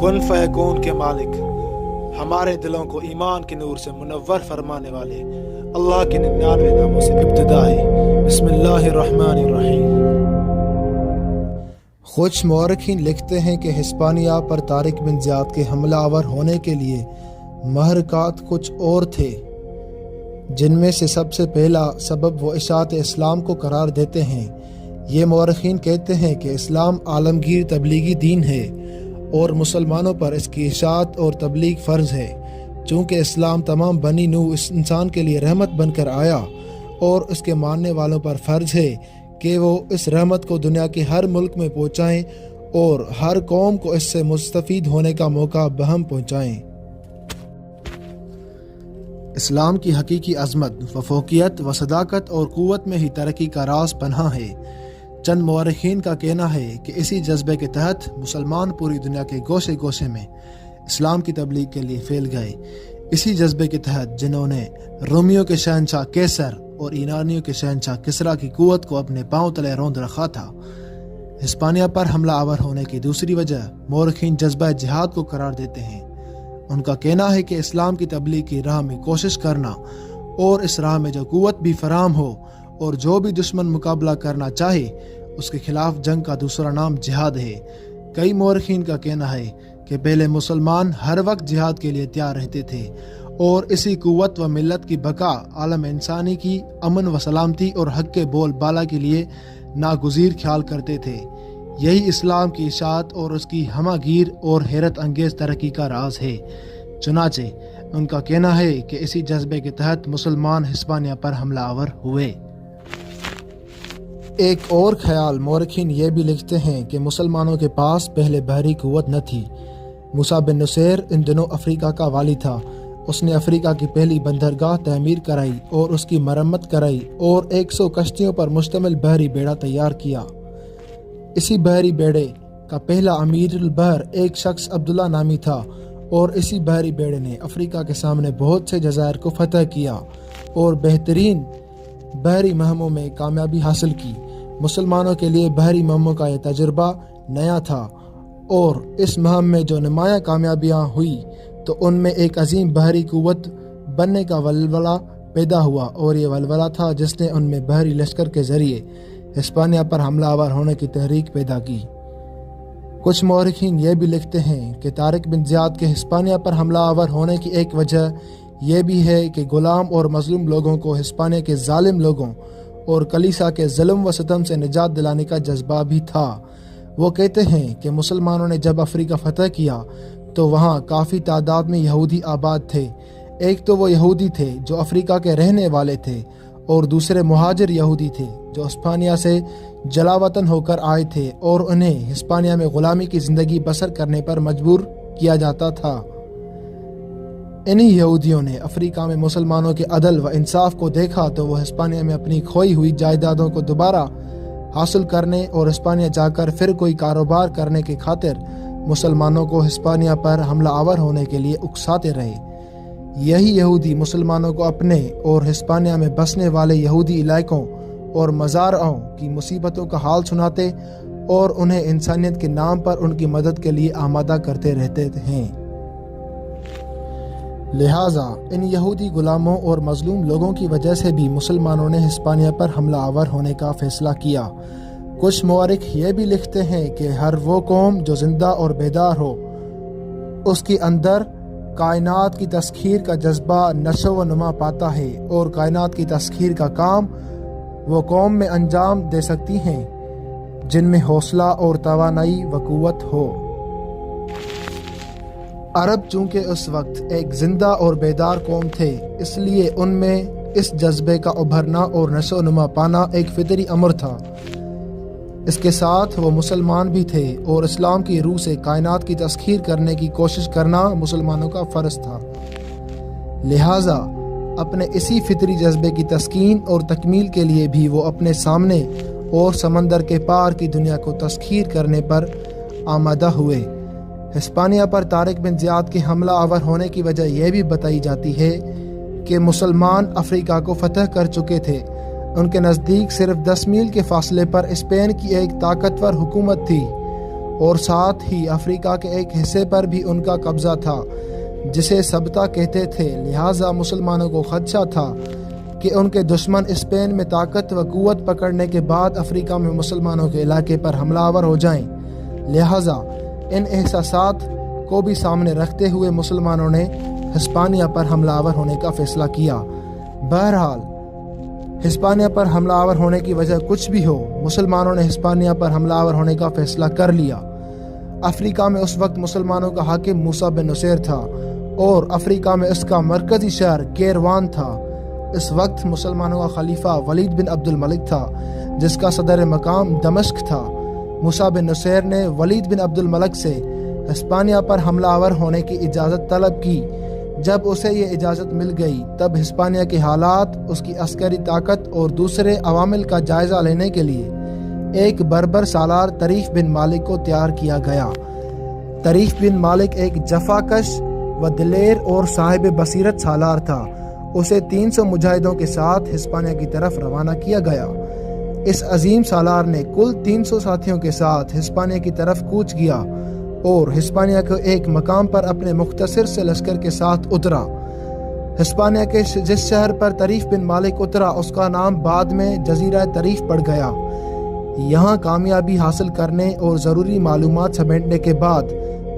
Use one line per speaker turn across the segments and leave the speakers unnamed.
کن فیکون کے مالک، ہمارے دلوں کو ایمان کے نور سے منور فرمانے والے اللہ کے 99 ناموں سے ابتدا ہے۔ بسم اللہ الرحمن الرحیم۔
کچھ مورخین لکھتے ہیں کہ ہسپانیہ پر طارق بن زیاد کے حملہ آور ہونے کے لیے محرکات کچھ اور تھے، جن میں سے سب سے پہلا سبب وہ اشاعت اسلام کو قرار دیتے ہیں۔ یہ مورخین کہتے ہیں کہ اسلام عالمگیر تبلیغی دین ہے اور مسلمانوں پر اس کی اشاعت اور تبلیغ فرض ہے، چونکہ اسلام تمام بنی نوع انسان کے لیے رحمت بن کر آیا اور اس کے ماننے والوں پر فرض ہے کہ وہ اس رحمت کو دنیا کے ہر ملک میں پہنچائیں اور ہر قوم کو اس سے مستفید ہونے کا موقع بہم پہنچائیں۔ اسلام کی حقیقی عظمت و فوقیت و صداقت اور قوت میں ہی ترقی کا راز پنہاں ہے۔ چند مورخین کا کہنا ہے کہ اسی جذبے کے تحت مسلمان پوری دنیا کے گوشے گوشے میں اسلام کی تبلیغ کے لیے پھیل گئے۔ اسی جذبے کے تحت جنہوں نے رومیوں کے شہنشاہ کیسر اور ایرانیوں کے شہنشاہ کسریٰ کی قوت کو اپنے پاؤں تلے روند رکھا تھا۔ ہسپانیہ پر حملہ آور ہونے کی دوسری وجہ مورخین جذبہ جہاد کو قرار دیتے ہیں۔ ان کا کہنا ہے کہ اسلام کی تبلیغ کی راہ میں کوشش کرنا اور اس راہ میں جو قوت بھی فراہم ہو اور جو بھی دشمن مقابلہ کرنا چاہے اس کے خلاف جنگ کا دوسرا نام جہاد ہے۔ کئی مورخین کا کہنا ہے کہ پہلے مسلمان ہر وقت جہاد کے لیے تیار رہتے تھے اور اسی قوت و ملت کی بقا عالم انسانی کی امن و سلامتی اور حق کے بول بالا کے لیے ناگزیر خیال کرتے تھے۔ یہی اسلام کی اشاعت اور اس کی ہمہ گیر اور حیرت انگیز ترقی کا راز ہے۔ چنانچہ ان کا کہنا ہے کہ اسی جذبے کے تحت مسلمان ہسپانیہ پر حملہ آور ہوئے۔ ایک اور خیال مورخین یہ بھی لکھتے ہیں کہ مسلمانوں کے پاس پہلے بحری قوت نہ تھی۔ موسیٰ بن نصیر ان دنوں افریقہ کا والی تھا۔ اس نے افریقہ کی پہلی بندرگاہ تعمیر کرائی اور اس کی مرمت کرائی اور 100 کشتیوں پر مشتمل بحری بیڑا تیار کیا۔ اسی بحری بیڑے کا پہلا امیر البحر ایک شخص عبداللہ نامی تھا اور اسی بحری بیڑے نے افریقہ کے سامنے بہت سے جزائر کو فتح کیا اور بہترین بحری مہموں میں کامیابی حاصل کی۔ مسلمانوں کے لیے بحری مہموں کا یہ تجربہ نیا تھا اور اس مہم میں جو نمایاں کامیابیاں ہوئی تو ان میں ایک عظیم بحری قوت بننے کا ولولہ پیدا ہوا اور یہ ولولہ تھا جس نے ان میں بحری لشکر کے ذریعے ہسپانیہ پر حملہ آور ہونے کی تحریک پیدا کی۔ کچھ مورخین یہ بھی لکھتے ہیں کہ طارق بن زیاد کے ہسپانیہ پر حملہ آور ہونے کی ایک وجہ یہ بھی ہے کہ غلام اور مظلوم لوگوں کو ہسپانیہ کے ظالم لوگوں اور کلیسا کے ظلم و ستم سے نجات دلانے کا جذبہ بھی تھا۔ وہ کہتے ہیں کہ مسلمانوں نے جب افریقہ فتح کیا تو وہاں کافی تعداد میں یہودی آباد تھے۔ ایک تو وہ یہودی تھے جو افریقہ کے رہنے والے تھے اور دوسرے مہاجر یہودی تھے جو ہسپانیہ سے جلا وطن ہو کر آئے تھے اور انہیں ہسپانیہ میں غلامی کی زندگی بسر کرنے پر مجبور کیا جاتا تھا۔ انہی یہودیوں نے افریقہ میں مسلمانوں کے عدل و انصاف کو دیکھا تو وہ ہسپانیہ میں اپنی کھوئی ہوئی جائیدادوں کو دوبارہ حاصل کرنے اور ہسپانیہ جا کر پھر کوئی کاروبار کرنے کی خاطر مسلمانوں کو ہسپانیہ پر حملہ آور ہونے کے لیے اکساتے رہے۔ یہی یہودی مسلمانوں کو اپنے اور ہسپانیہ میں بسنے والے یہودی علاقوں اور مزارعوں کی مصیبتوں کا حال سناتے اور انہیں انسانیت کے نام پر ان کی مدد کے لیے آمادہ کرتے رہتے ہیں۔ لہٰذا ان یہودی غلاموں اور مظلوم لوگوں کی وجہ سے بھی مسلمانوں نے ہسپانیہ پر حملہ آور ہونے کا فیصلہ کیا۔ کچھ مورخ یہ بھی لکھتے ہیں کہ ہر وہ قوم جو زندہ اور بیدار ہو اس کے اندر کائنات کی تسخیر کا جذبہ نشو و نما پاتا ہے اور کائنات کی تسخیر کا کام وہ قوم میں انجام دے سکتی ہیں جن میں حوصلہ اور توانائی و قوت ہو۔ عرب چونکہ اس وقت ایک زندہ اور بیدار قوم تھے، اس لیے ان میں اس جذبے کا ابھرنا اور نشو و نما پانا ایک فطری امر تھا۔ اس کے ساتھ وہ مسلمان بھی تھے اور اسلام کی روح سے کائنات کی تسخیر کرنے کی کوشش کرنا مسلمانوں کا فرض تھا۔ لہٰذا اپنے اسی فطری جذبے کی تسکین اور تکمیل کے لیے بھی وہ اپنے سامنے اور سمندر کے پار کی دنیا کو تسخیر کرنے پر آمادہ ہوئے۔ ہسپانیہ پر طارق بن زیاد کے حملہ آور ہونے کی وجہ یہ بھی بتائی جاتی ہے کہ مسلمان افریقہ کو فتح کر چکے تھے۔ ان کے نزدیک صرف 10 میل کے فاصلے پر اسپین کی ایک طاقتور حکومت تھی اور ساتھ ہی افریقہ کے ایک حصے پر بھی ان کا قبضہ تھا جسے سبتا کہتے تھے۔ لہٰذا مسلمانوں کو خدشہ تھا کہ ان کے دشمن اسپین میں طاقت و قوت پکڑنے کے بعد افریقہ میں مسلمانوں کے علاقے پر حملہ آور ہو جائیں۔ لہٰذا ان احساسات کو بھی سامنے رکھتے ہوئے مسلمانوں نے ہسپانیہ پر حملہ آور ہونے کا فیصلہ کیا۔ بہرحال ہسپانیہ پر حملہ آور ہونے کی وجہ کچھ بھی ہو، مسلمانوں نے ہسپانیہ پر حملہ آور ہونے کا فیصلہ کر لیا۔ افریقہ میں اس وقت مسلمانوں کا حاکم موسیٰ بن نصیر تھا اور افریقہ میں اس کا مرکزی شہر کیروان تھا۔ اس وقت مسلمانوں کا خلیفہ ولید بن عبد الملک تھا جس کا صدر مقام دمشق تھا۔ موسیٰ بن نصیر نے ولید بن عبد الملک سے ہسپانیہ پر حملہ آور ہونے کی اجازت طلب کی۔ جب اسے یہ اجازت مل گئی تب ہسپانیہ کے حالات، اس کی عسکری طاقت اور دوسرے عوامل کا جائزہ لینے کے لیے ایک بربر سالار طریف بن مالک کو تیار کیا گیا۔ طریف بن مالک ایک جفاکش و دلیر اور صاحب بصیرت سالار تھا۔ اسے 300 مجاہدوں کے ساتھ ہسپانیہ کی طرف روانہ کیا گیا۔ اس عظیم سالار نے کل 300 ساتھیوں کے ساتھ ہسپانیہ کی طرف کوچ کیا اور ہسپانیہ کے ایک مقام پر اپنے مختصر سے لشکر کے ساتھ اترا۔ ہسپانیہ کے جس شہر پر طریف بن مالک اترا اس کا نام بعد میں جزیرہ طریف پڑ گیا۔ یہاں کامیابی حاصل کرنے اور ضروری معلومات سمیٹنے کے بعد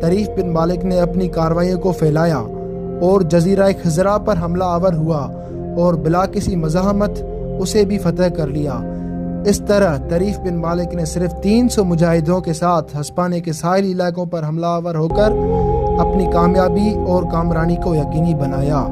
طریف بن مالک نے اپنی کارروائیوں کو پھیلایا اور جزیرہ خضرا پر حملہ آور ہوا اور بلا کسی مزاحمت اسے بھی فتح کر لیا۔ اس طرح طریف بن مالک نے صرف 300 مجاہدوں کے ساتھ ہسپانیہ کے ساحلی علاقوں پر حملہ آور ہو کر اپنی کامیابی اور کامرانی کو یقینی بنایا۔